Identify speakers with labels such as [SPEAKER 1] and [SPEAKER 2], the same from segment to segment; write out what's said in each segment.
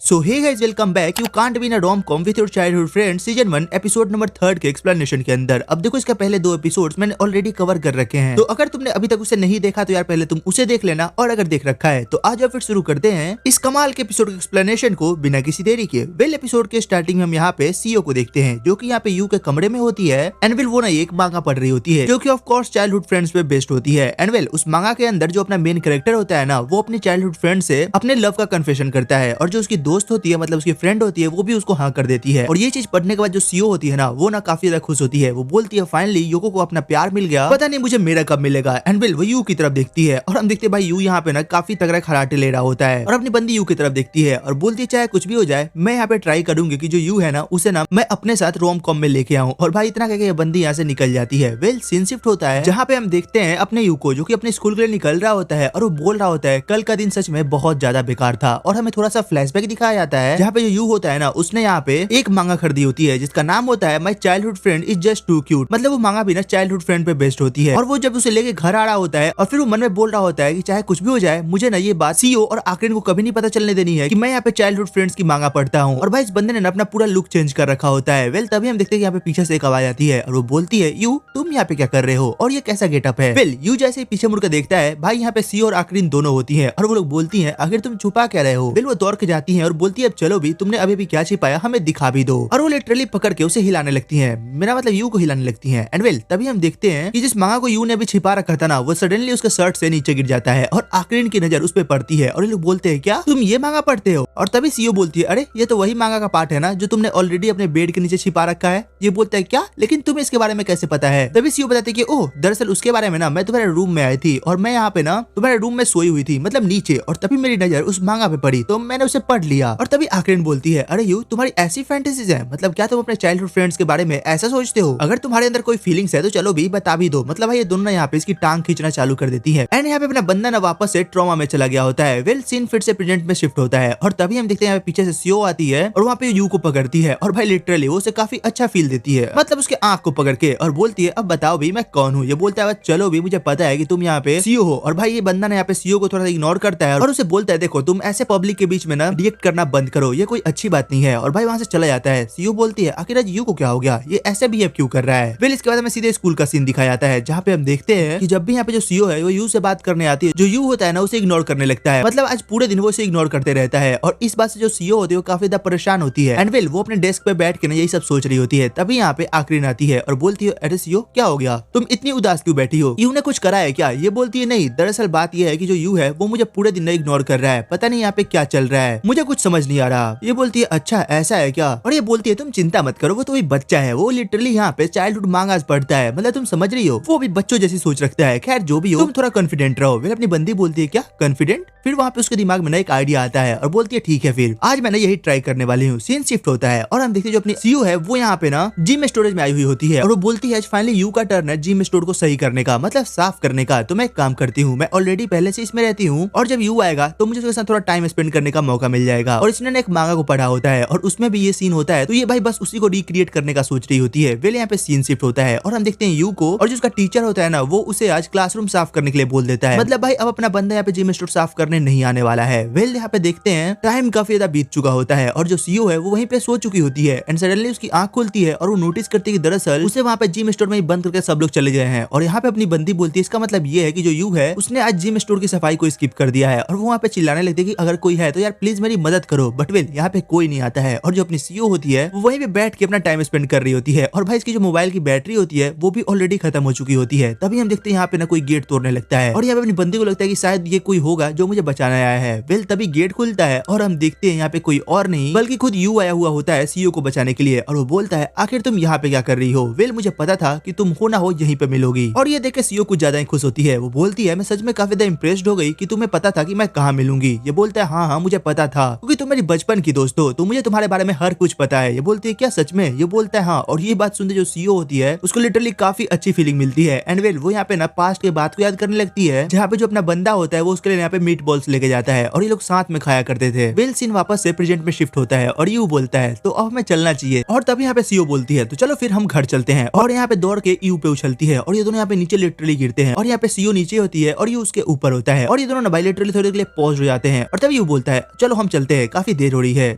[SPEAKER 1] So hey guys, welcome back. You can't be in a rom com with your childhood friend season 1 episode number 3 के explanation के अंदर। अब देखो, इसका पहले 2 एपिसोड्स मैंने ऑलरेडी कवर कर रखे हैं, तो अगर तुमने अभी तक उसे नहीं देखा तो यार पहले तुम उसे देख लेना, और अगर देख रखा है तो आज फिर शुरू करते हैं इस कमाल के एपिसोड के एक्सप्लेनेशन को बिना किसी देरी के। वेल, एपिसोड के स्टार्टिंग में हम यहाँ पे सीओ को देखते हैं, जो कि यहाँ पे यू के कमरे में होती है। एंड वेल, वो ना एक मांगा पढ़ रही होती है, जो कि ऑफ कोर्स चाइल्डहुड फ्रेंड्स पे बेस्ड होती है। एंड वेल, उस मांगा के अंदर जो अपना मेन कैरेक्टर होता है ना, वो अपने चाइल्डहुड फ्रेंड से अपने लव का कन्फेशन करता है, और जो उसकी दोस्त होती है, मतलब उसकी फ्रेंड होती है, वो भी उसको हाँ कर देती है। और ये चीज पढ़ने के बाद जो सीओ होती है ना, वो ना काफी ज्यादा खुश होती है। वो बोलती है फाइनली यूको को अपना प्यार मिल गया, पता नहीं मुझे मेरा कब मिलेगा। एंड वेल, वो यू की तरफ देखती है, और हम देखते हैं भाई यू यहाँ पे ना काफी तगड़ा खराटे ले रहा होता है, और अपनी बंदी यू की तरफ देखती है और बोलती है चाहे कुछ भी हो जाए, मैं यहाँ पे ट्राई करूंगी कि जो यू है ना, उसे ना मैं अपने साथ रोम कॉम में लेके आऊं। और भाई इतना कहकर बंदी यहाँ से निकल जाती है। वेल, सीन शिफ्ट होता है, जहाँ पे हम देखते हैं अपने यू को, जो कि अपने स्कूल के लिए निकल रहा होता है, और वो बोल रहा होता है कल का दिन सच में बहुत ज्यादा बेकार था। और हमें थोड़ा सा फ्लैशबैक दिखाया जाता है, जहाँ पे जो यू होता है ना, उसने यहाँ पे एक मांगा खरीदी होती है, जिसका नाम होता है my childhood friend is just too cute. मतलब वो मांगा भी ना चाइल्डहुड फ्रेंड पे बेस्ड होती है। और वो जब उसे लेके घर आ रहा होता है, और फिर वो मन में बोल रहा होता है कि चाहे कुछ भी हो जाए, मुझे ना ये बात सीओ और आकरीन को कभी नहीं पता चलने देनी है कि मैं यहाँ पे चाइल्डहुड फ्रेंड्स की मांगा पढ़ता हूँ। और भाई इस बंदे ने अपना पूरा लुक चेंज कर रखा होता है। वेल, तभी हम देखते हैं कि यहाँ पे पीछे से एक आवाज आती है, और वो बोलती है यू, तुम यहाँ पे क्या कर रहे हो, और ये कैसा गेटअप है। वेल, यू जैसे पीछे मुड़कर देखता है, भाई यहाँ पे सीओ और आकरीन दोनों होती है, और वो लोग बोलती है आखिर तुम छुपा क्या रहे हो। वेल, वो दौड़ के जाती है और बोलती है अब चलो भी, तुमने अभी भी क्या छिपाया हमें दिखा भी दो। और वो लिटरली पकड़ के उसे हिलाने लगती है, मेरा मतलब यू को हिलाने लगती है। एंड वेल, तभी हम देखते हैं कि जिस मांगा को यू ने अभी छिपा रखा था ना, वो सडनली उसके शर्ट से नीचे गिर जाता है, और आकरीन की नजर उस पे पड़ती है, और ये लोग बोलते हैं क्या तुम ये मांगा पढ़ते हो। और तभी सीओ बोलती है अरे ये तो वही मांगा का पार्ट है ना, जो तुमने ऑलरेडी अपने बेड के नीचे छिपा रखा है। ये बोलता है क्या, लेकिन तुम्हें इसके बारे में कैसे पता है। तभी सीओ बताती है कि ओह, दरअसल उसके बारे में ना मैं तुम्हारे रूम में आई थी, और मैं यहाँ पे ना तुम्हारे रूम में सोई हुई थी, मतलब नीचे, और तभी मेरी नजर उस मांगा पे पड़ी तो मैंने उसे पढ़ लिया। और तभी आकरीन बोलती है अरे यू, तुम्हारी ऐसी फैंटेसीज है, मतलब क्या तुम अपने चाइल्डहुड फ्रेंड्स के बारे में ऐसा सोचते हो। अगर तुम्हारे अंदर कोई फीलिंग्स है तो चलो भी बता भी दो। मतलब भाई ये दोनों यहाँ पे इसकी टांग खींचना चालू कर देती है। एंड यहाँ पे अपना बंदा ना वापस से ट्रॉमा में चला गया होता है। वेल, सीन फिर से प्रेजेंट में शिफ्ट होता है, और तभी हम देखते हैं यहाँ पे पीछे से सीओ आती है, और वहाँ पे यू को पकड़ती है, और भाई लिटरली वो उसे काफी अच्छा फील देती है, मतलब उसके आंख को पकड़ के, और बोलती है अब बताओ भी मैं कौन हूँ। ये बोलता है चलो भी, मुझे पता है कि तुम यहाँ पे सीओ हो। और भाई ये बंदा ना यहाँ पे सीओ को थोड़ा सा इग्नोर करता है, और उसे बोलता है देखो तुम ऐसे पब्लिक के बीच में ना रिएक्ट करना बंद करो, ये कोई अच्छी बात नहीं है। और भाई वहाँ से चला जाता है। सीओ बोलती है आखिर आज यू को क्या हो गया, ये ऐसे बिहेव क्यों कर रहा है। वेल, इसके बाद हमें सीधे स्कूल का सीन दिखाया जाता है, जहाँ पे हम देखते हैं कि जब भी यहाँ पे जो सीओ है वो यू से बात करने आती है, जो यू होता है ना उसे इग्नोर करने लगता है। मतलब आज पूरे दिन वो उसे इग्नोर करते रहता है, और इस बात से जो सीओ होती है वो काफी ज्यादा परेशान होती है। एंड वेल, वो अपने डेस्क पे बैठ के ना यही सब सोच रही होती है। तभी यहाँ पे आकरीन आती है और बोलती है अरे सीओ क्या हो गया, तुम इतनी उदास क्यों बैठी हो, यू ने कुछ करा है क्या। ये बोलती है नहीं, दरअसल बात ये है कि जो यू है वो मुझे पूरे दिन इग्नोर कर रहा है, पता नहीं यहाँ पे क्या चल रहा है, मुझे कुछ समझ नहीं आ रहा। ये बोलती है अच्छा ऐसा है क्या। और ये बोलती है तुम चिंता मत करो, वो तो वही बच्चा है, वो लिटरली यहाँ पे चाइल्डहुड मांगास पढ़ता है, मतलब तुम समझ रही हो, वो भी बच्चों जैसी सोच रखता है। खैर जो भी हो, तुम थोड़ा कॉन्फिडेंट रहो। वेल, अपनी बंदी बोलती है क्या कॉन्फिडेंट। फिर वहाँ पे उसके दिमाग में ना एक आइडिया आता है, और बोलती है ठीक है फिर आज मैं यही ट्राई करने वाली हूँ। सीन शिफ्ट होता है, और हम देखते हैं जो अपनी सीओ है वो यहाँ पे ना जिम स्टोरेज में आई हुई होती है, और वो बोलती है फाइनली यू का टर्न है जिम स्टोर को सही करने का, मतलब साफ करने का। तो मैं एक काम करती हूँ, मैं ऑलरेडी पहले से इसमें रहती हूँ, और जब यू आएगा तो मुझे उसके साथ थोड़ा टाइम स्पेंड करने का मौका मिल जाएगा। और इसने एक मांगा को पढ़ा होता है, और उसमें भी ये सीन होता है, तो ये भाई बस उसी को रिक्रिएट करने का सोच रही होती है। वेल, यहाँ पे सीन शिफ्ट होता है, और हम देखते हैं यू को, और जो उसका टीचर होता है ना वो उसे आज क्लासरूम साफ करने के लिए बोल देता है। मतलब भाई अब अपना बंदा यहाँ पे जिम स्टोर साफ करने नहीं आने वाला है। वेल, यहाँ पे देखते हैं टाइम काफी ज्यादा बीत चुका होता है, और जो सीओ है वो वहीं पे सो चुकी होती है। एंड सडनली उसकी आंख खुलती है, और वो नोटिस करती है कि दरअसल उसे वहाँ पे जिम स्टोर में ही बंद करके सब लोग चले गए हैं। और यहाँ पे अपनी बंदी बोलती है इसका मतलब ये है कि जो यू है उसने आज जिम स्टोर की सफाई को स्किप कर दिया है। और वो वहाँ पे चिल्लाने लगती है कि अगर कोई है तो यार प्लीज मेरी मदद करो। बट वेल, यहाँ पे कोई नहीं आता है, और जो अपनी सीओ होती है वो वहीं पे बैठ के अपना टाइम स्पेंड कर रही होती है। और भाई इसकी जो मोबाइल की बैटरी होती है वो भी ऑलरेडी खत्म हो चुकी होती है। तभी हम देखते हैं यहाँ पे ना कोई गेट तोड़ने लगता है, और यहाँ पे अपनी बंदी को लगता है कि शायद ये कोई होगा जो मुझे बचाने आया है। वेल, तभी गेट खुलता है, और हम देखते हैं यहाँ पे कोई और नहीं बल्कि खुद यू आया हुआ होता है सीओ को बचाने के लिए। और वो बोलता है आखिर तुम यहाँ पे क्या कर रही हो। वेल, मुझे पता था कि तुम हो ना हो यहीं पे मिलोगी। और ये देख के सीओ कुछ ज्यादा ही खुश होती है। वो बोलती है मैं सच में काफी ज्यादा इम्प्रेस्ड हो गई कि तुम्हें पता था कि मैं कहाँ मिलूंगी। ये बोलता है हाँ हाँ मुझे पता था, क्योंकि तुम मेरी बचपन की दोस्त हो, तो मुझे तुम्हारे बारे में हर कुछ पता है। ये बोलती है क्या सच में। ये बोलता है हाँ। और ये बात सुनते जो सीओ होती है उसको लिटरली काफी अच्छी फीलिंग मिलती है। एंड वेल, वो यहाँ पे ना पास्ट के बात को याद करने लगती है, जहाँ पे जो अपना बंदा होता है वो उसके लिए यहाँ पे मीट बॉल्स लेके जाता है, और ये लोग साथ में खाया करते थे। वेल, सीन वापस से प्रेजेंट में शिफ्ट होता है, और यू बोलता है तो अब हमें चलना चाहिए। और तभी यहाँ पे सीओ बोलती है तो चलो फिर हम घर चलते हैं। और यहाँ पे दौड़ के यू पे उछलती है, और ये दोनों यहाँ पे नीचे लिटरली गिरते हैं, और यहाँ पे सीओ नीचे होती है और यू उसके ऊपर होता है, और ये दोनों ना भाई लिटरली थोड़ी देर के लिए पॉज हो जाते हैं। और तभी यू बोलता है चलो हम चलते हैं, काफी देर हो रही है।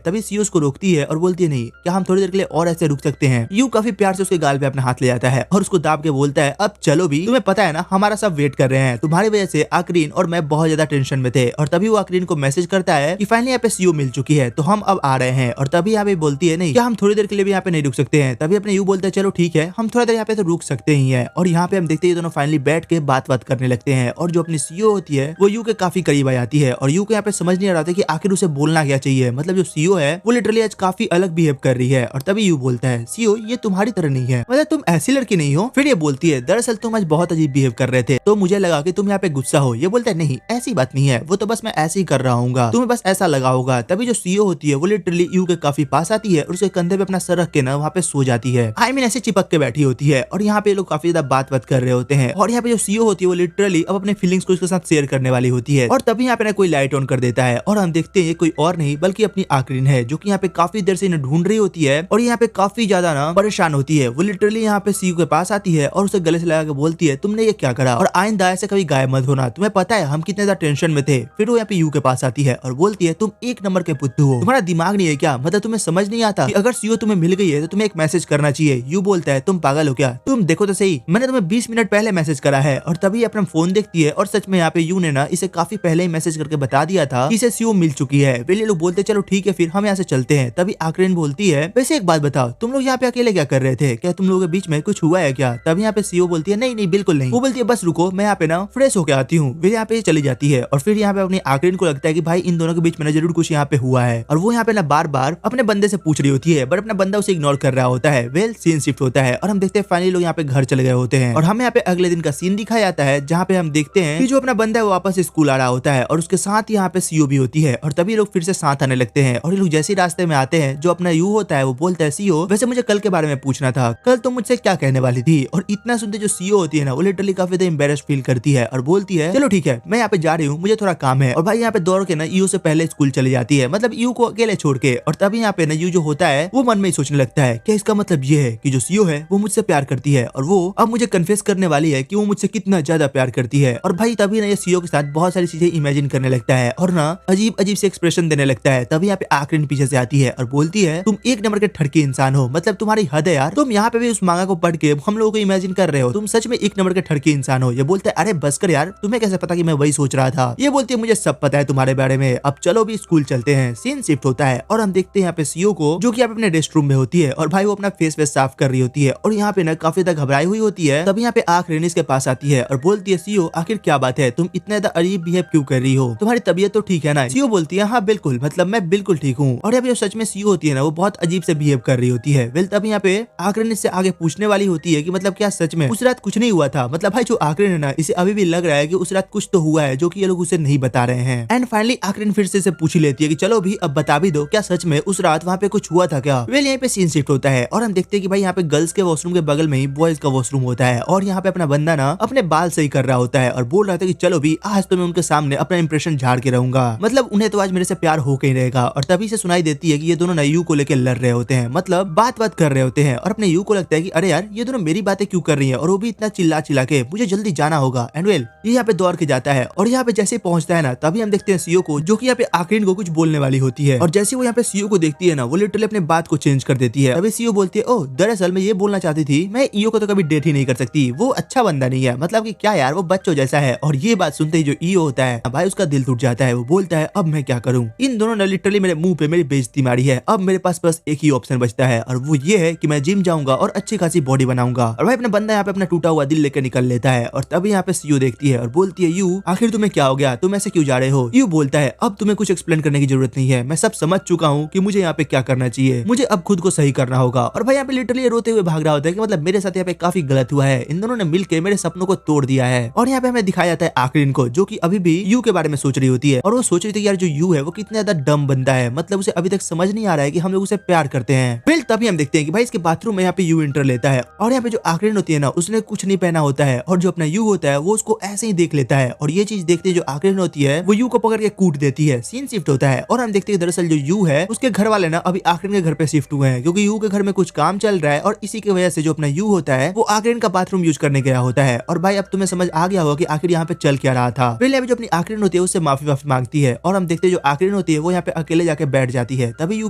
[SPEAKER 1] तभी सीओ उसको रोकती है और बोलती है नहीं, क्या हम थोड़ी देर के लिए और ऐसे रुक सकते हैं। यू काफी प्यार से उसके गाल पे अपना हाथ ले जाता है और उसको दाब के बोलता है अब चलो भी, तुम्हें पता है ना हमारा सब वेट कर रहे हैं, तुम्हारी वजह से आकरीन और मैं बहुत ज्यादा टेंशन में थे। और तभी वो आकरीन को मैसेज करता है कि फाइनली यहाँ पे सीओ मिल चुकी है तो हम अब आ रहे हैं। और तभी यहाँ पे बोलती है नहीं, क्या हम थोड़ी देर के लिए भी यहाँ पे नहीं रुक सकते हैं। तभी अपने यू बोलता है चलो ठीक है, हम थोड़ा देर यहाँ पे तो रुक सकते ही है। और यहाँ पे हम देखते हैं दोनों फाइनली बैठ के बात करने लगते हैं। और जो अपनी सीओ होती है वो यू के काफी करीब आ जाती है और यू को यहाँ पे समझ नहीं आ रहा था कि आखिर उसे बोलना क्या चाहिए। मतलब जो सीओ है वो लिटरली आज काफी अलग बिहेव कर रही है। और तभी यू बोलता है सीओ ये तुम्हारी तरह नहीं है, मतलब तुम ऐसी लड़की नहीं हो। फिर ये बोलती है दरअसल तुम आज बहुत अजीब बिहेव कर रहे थे तो मुझे लगा कि तुम यहाँ पे गुस्सा हो। ये बोलता है नहीं ऐसी बात नहीं है, वो तो बस मैं ऐसे ही कर रहा हूँ, तुम्हें बस ऐसा लगा होगा। तभी जो सीओ होती है वो लिटरली यू के काफी पास आती है और उसके कंधे पे अपना सर रख के ना वहाँ पे सो जाती है। आई मीन ऐसे चिपक के बैठी होती है। और यहाँ पे लोग काफी ज्यादा बात कर रहे होते हैं। और यहाँ पे जो सीओ होती है वो लिटरली अब अपने फीलिंग्स को उसके साथ शेयर करने वाली होती है। और तभी यहाँ पे ना कोई लाइट ऑन कर देता है और हम देखते हैं ये कोई और नहीं बल्कि अपनी आकरीन है, जो कि यहाँ पे काफी देर से इन्हें ढूंढ रही होती है। और यहाँ पे काफी ज्यादा ना परेशान होती है। वो लिटरली यहाँ पे सीओ के पास आती है और उसे गले से लगा के बोलती है तुमने ये क्या करा और आइंदा ऐसे कभी गायब मत होना, तुम्हें पता है हम कितने ज्यादा टेंशन में थे। फिर वो यहाँ पे यू के पास आती है और बोलती है तुम एक नंबर के पुत्तू हो, तुम्हारा दिमाग नहीं है क्या, मतलब तुम्हें समझ नहीं आता कि अगर सीओ तुम्हें मिल गई है तो तुम्हें एक मैसेज करना चाहिए। यू बोलता है तुम पागल हो क्या, तुम देखो तो सही, मैंने तुम्हें 20 मिनट पहले मैसेज करा है। और तभी अपना फोन देखती है और सच में यहाँ पे यू ने ना इसे काफी पहले ही मैसेज करके बता दिया था कि इसे सीओ मिल चुकी है। वे लोग बोलते चलो ठीक है फिर हम यहाँ से चलते हैं। तभी आकरीन बोलती है वैसे एक बात बताओ, तुम लोग यहाँ पे अकेले क्या कर रहे थे, क्या तुम लोगों के बीच में कुछ हुआ है क्या। तभी यहाँ पे सीओ बोलती है नहीं नहीं बिल्कुल नहीं। वो बोलती है बस रुको मैं यहाँ पे ना फ्रेश होके आती हूँ। वे यहाँ पे चली जाती है और फिर यहाँ पे अपनी आकरीन को लगता है कि भाई इन दोनों के बीच में ना जरूर कुछ यहाँ पे हुआ है। और वो यहाँ पे ना बार बार अपने बंदे से पूछ रही होती है बट अपना बंदा उसे इग्नोर कर रहा होता है। वेल सीन शिफ्ट होता है और हम देखते हैं फाइनली लोग यहाँ पे घर चले गए होते हैं। और हमें यहाँ पे अगले दिन का सीन दिखाया जाता है जहाँ पे हम देखते हैं कि जो अपना बंदा है वो वापस स्कूल आ रहा होता है और उसके साथ यहाँ पे सीओ भी होती है। और तभी लोग फिर से साथ आने लगते हैं और ये लोग जैसे ही रास्ते में आते हैं जो अपना यू होता है वो बोलता है सीओ वैसे मुझे कल के बारे में पूछना था, कल तुम मुझसे क्या कहने वाली थी। और इतना सुनते जो सीओ होती है ना वो लिटरली काफी ज्यादा एम्बेरस फील करती है और बोलती है चलो ठीक है मैं यहाँ पे जा रही हूँ, मुझे थोड़ा काम है। और भाई यहाँ पे दौड़ के ना यू से पहले स्कूल चली जाती है, मतलब यू को अकेले छोड़ के। और तभी यहाँ पे ना यू जो होता है वो मन में ही सोचने लगता है कि इसका मतलब ये है कि जो सीओ है वो मुझसे प्यार करती है और वो अब मुझे कन्फेस करने वाली है कि वो मुझसे कितना ज्यादा प्यार करती है। और भाई तभी ना ये सीओ के साथ बहुत सारी चीजें इमेजिन करने लगता है और ना अजीब अजीब से एक्सप्रेशन देने लगता है। तभी यहाँ पे आकरीन पीछे से आती है और बोलती है तुम एक नंबर के ठड़के इंसान हो, मतलब तुम्हारी हद है यार, तुम यहाँ पे भी उस मांगा को पढ़ के हम लोगों को इमेजिन कर रहे हो, तुम सच में एक नंबर के ठड़के इंसान हो। ये बोलते है अरे बस कर यार, तुम्हें कैसे पता कि मैं वही सोच रहा था। ये बोलती है मुझे सब पता है तुम्हारे बारे में, अब चलो भी स्कूल चलते हैं। सीन शिफ्ट होता है और हम देखते हैं यहाँ पे सीओ को जो कि यहाँ पे अपने रेस्ट रूम में होती है और भाई वो अपना फेस वेस साफ कर रही होती है और यहाँ पे ना काफी ज्यादा घबराई हुई होती है। तभी यहाँ पे आकरीन इसके पास आती है और बोलती है सीओ आखिर क्या बात है, तुम इतना ज्यादा अजीब बिहेव क्यों कर रही हो, तुम्हारी तबीयत तो ठीक है ना। सीओ बोलती है हाँ बिल्कुल, मतलब मैं बिल्कुल ठीक हूँ। और यहाँ पे जो सच में सीओ होती है ना वो बहुत अजीब से बिहेव कर रही होती है। वेल तभी यहाँ पे आकरीन इससे आगे पूछने वाली होती है कि मतलब क्या सच में उस रात कुछ नहीं हुआ था। मतलब भाई जो आकरीन है ना इसे अभी भी लग रहा है कि उस रात कुछ तो हुआ है जो कि ये लोग उसे नहीं बता रहे हैं। एंड फाइनली आकरीन फिर से पूछ लेती है कि चलो भी अब बता भी दो, क्या सच में उस रात वहाँ पे कुछ हुआ था क्या। वेल यहाँ पे सीन शिफ्ट होता है और हम देखते हैं कि भाई यहाँ पे गर्ल्स के वॉशरूम के बगल में ही बॉयज का वॉशरूम होता है और यहाँ पे अपना बंदा ना अपने बाल सही कर रहा होता है और बोल रहा था कि चलो भी आज तो मैं उनके सामने अपना इंप्रेशन झाड़ के रहूंगा, मतलब उन्हें तो आज मेरे से प्यार हो के ही रहेगा। और तभी से सुनाई देती है कि ये दोनों यू को लेकर लड़ रहे होते हैं, मतलब बात कर रहे होते हैं। और अपने यू को लगता है कि अरे यार ये दोनों मेरी बातें क्यों कर रही है और वो भी इतना चिल्ला चिल्ला के, मुझे जल्दी जाना होगा। एंड वेल ये यहाँ पे दौड़ के जाता है और यहाँ पे जैसे पहुंचता है ना तभी हम देखते हैं सीओ को जो कि यहाँ पे आकरीन को कुछ बोलने वाली होती है। और जैसे वो यहाँ पे सीओ को देखती है ना वो लिटरली अपने बात को चेंज कर देती है। तभी सीओ बोलती है ओह दरअसल मैं ये बोलना चाहती थी मैं ईओ को तो कभी डेट ही नहीं कर सकती, वो अच्छा बंदा नहीं है, मतलब कि क्या यार वो बच्चों जैसा है। और ये बात सुनते ही जो ईओ होता है भाई उसका दिल टूट जाता है। वो बोलता है अब मैं क्या करूं, इन दोनों ने लिटरली मेरे मुंह पे मेरी बेइज्जती मारी है, अब मेरे पास बस एक ही ऑप्शन बचता है और वो ये है कि मैं जिम जाऊंगा और अच्छी खासी बॉडी बनाऊंगा। और भाई अपना बंदा यहाँ पे अपना टूटा हुआ दिल लेकर निकल लेता है। और तभी यहाँ पे सीओ देखती है और बोलती है यू आखिर तुम्हें क्या हो गया, तुम ऐसे क्यों जा रहे हो। यू बोलता है अब तुम्हें कुछ एक्सप्लेन करने की जरूरत नहीं है, मैं सब समझ चुका हूँ कि मुझे यहाँ पे क्या करना चाहिए, मुझे अब खुद को सही करना होगा। और भाई यहाँ पे लिटरली रोते हुए भाग रहा होता है कि मतलब मेरे साथ यहाँ पे काफी गलत हुआ है, इन दोनों ने मिलकर मेरे सपनों को तोड़ दिया है। और यहाँ पे हमें दिखाया जाता है आकरीन को जो कि अभी भी यू के बारे में सोच रही होती है और वो सोच रही थी यार जो यू है वो कितना ज्यादा डम बंदा है, मतलब उसे अभी तक समझ नहीं आ रहा है कि हम लोग उसे प्यार करते हैं। फिर तभी हम देखते हैं कि भाई इसके बाथरूम में यहाँ पे यू इंटर लेता है और यहाँ पे जो आकरीन होती है ना उसने कुछ नहीं पहना होता है और जो अपना यू होता है वो उसको ऐसे ही देख लेता है। और ये चीज देखते जो आकरीन होती है वो यू को पकड़ के कूट देती है। सीन शिफ्ट होता है और हम देखते हैं दरअसल जो यू है उसके घर वाले ना अभी आकरीन के घर पे शिफ्ट हुए हैं क्योंकि यू के घर में कुछ काम चल रहा है और इसी की वजह से जो अपना यू होता है वो आकरीन का बाथरूम यूज करने गया होता है। और भाई अब तुम्हें समझ आ गया होगा कि आखिर यहाँ पे चल क्या रहा था। पहले अभी जो अपनी आकरीन होती है उससे माफी मांगती है और हम देखते हैं जो आकरीन होती होती है वो यहाँ पे अकेले जाके बैठ जाती है। तभी यू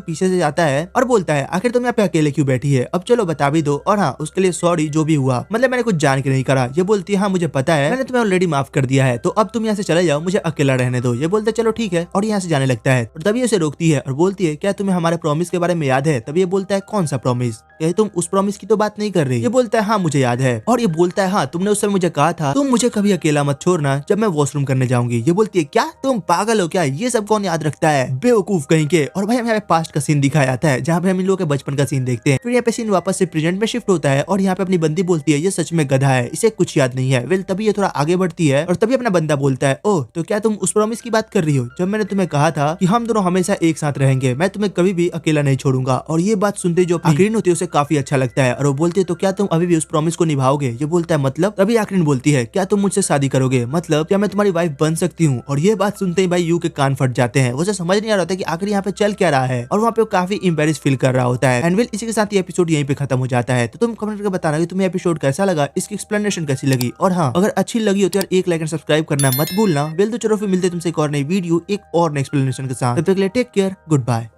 [SPEAKER 1] पीछे से जाता है और बोलता है आखिर तुम यहाँ पे अकेले क्यों बैठी है, अब चलो बता भी दो, और हाँ उसके लिए सॉरी जो भी हुआ, मतलब मैंने कुछ जान के नहीं करा। ये बोलती है हाँ मुझे पता है, मैंने तुम्हें ऑलरेडी माफ कर दिया है, तो अब तुम यहाँ से चले जाओ, मुझे अकेला रहने दो। ये बोलते चलो ठीक है और यहाँ से जाने लगता है। और तभी उसे रोकती है और बोलती है क्या तुम्हें हमारे प्रॉमिस के बारे में याद है। तभी ये बोलता है कौन सा प्रॉमिस, क्या तुम उस प्रॉमिस की तो बात नहीं कर रही। ये बोलता है हाँ मुझे याद है। और ये बोलता है हाँ तुमने उस समय मुझे कहा था तुम मुझे कभी अकेला मत छोड़ना जब मैं वॉशरूम करने जाऊंगी। ये बोलती है क्या तुम पागल हो क्या, ये सब कौन याद रखता है, बेवकूफ कहीं के। और भाई हमें यहाँ पे पास्ट का सीन दिखाया जाता है जहाँ पे हम इन लोगों के बचपन का सीन देखते हैं। फिर यहाँ पे सीन वापस से प्रेजेंट में शिफ्ट होता है और यहाँ पे अपनी बंदी बोलती है ये सच में गधा है, इसे कुछ याद नहीं है। वेल तभी ये थोड़ा आगे बढ़ती है और तभी अपना बंदा बोलता है ओह तो क्या तुम उस प्रॉमिस की बात कर रही हो जब मैंने तुम्हें कहा था कि हम दोनों हमेशा एक साथ रहेंगे, मैं तुम्हें कभी भी अकेला नहीं छोड़ूंगा। और ये बात सुनते जो आखिरीन होती है उसे काफी अच्छा लगता है और वो बोलती है तो क्या तुम अभी भी उस प्रॉमिस को निभाओगे। ये बोलता है मतलब। तभी आखिरीन बोलती है क्या तुम मुझसे शादी करोगे, मतलब क्या मैं तुम्हारी वाइफ बन सकती हूँ। और ये बात सुनते ही भाई यू के कान फट जाते हैं, उसे समझ नहीं आ रहा होता कि आखिर यहाँ पे चल क्या रहा है और वहाँ पे काफी एम्बेरेस फील कर रहा होता है। एंड वेल इसी के साथ ये एपिसोड यहीं पे खत्म हो जाता है। तो तुम कमेंट करके बताना कि तुम्हें एपिसोड कैसा लगा, इसकी एक्सप्लेनेशन कैसी लगी, और हाँ अगर अच्छी लगी हो तो यार एक लाइक एंड सब्सक्राइब करना मत भूलना। वेल तो चलो फिर मिलते तुमसे एक और नई वीडियो एक और नई एक्सप्लेनेशन के साथ, तब तक के लिए टेक केयर, गुड बाय।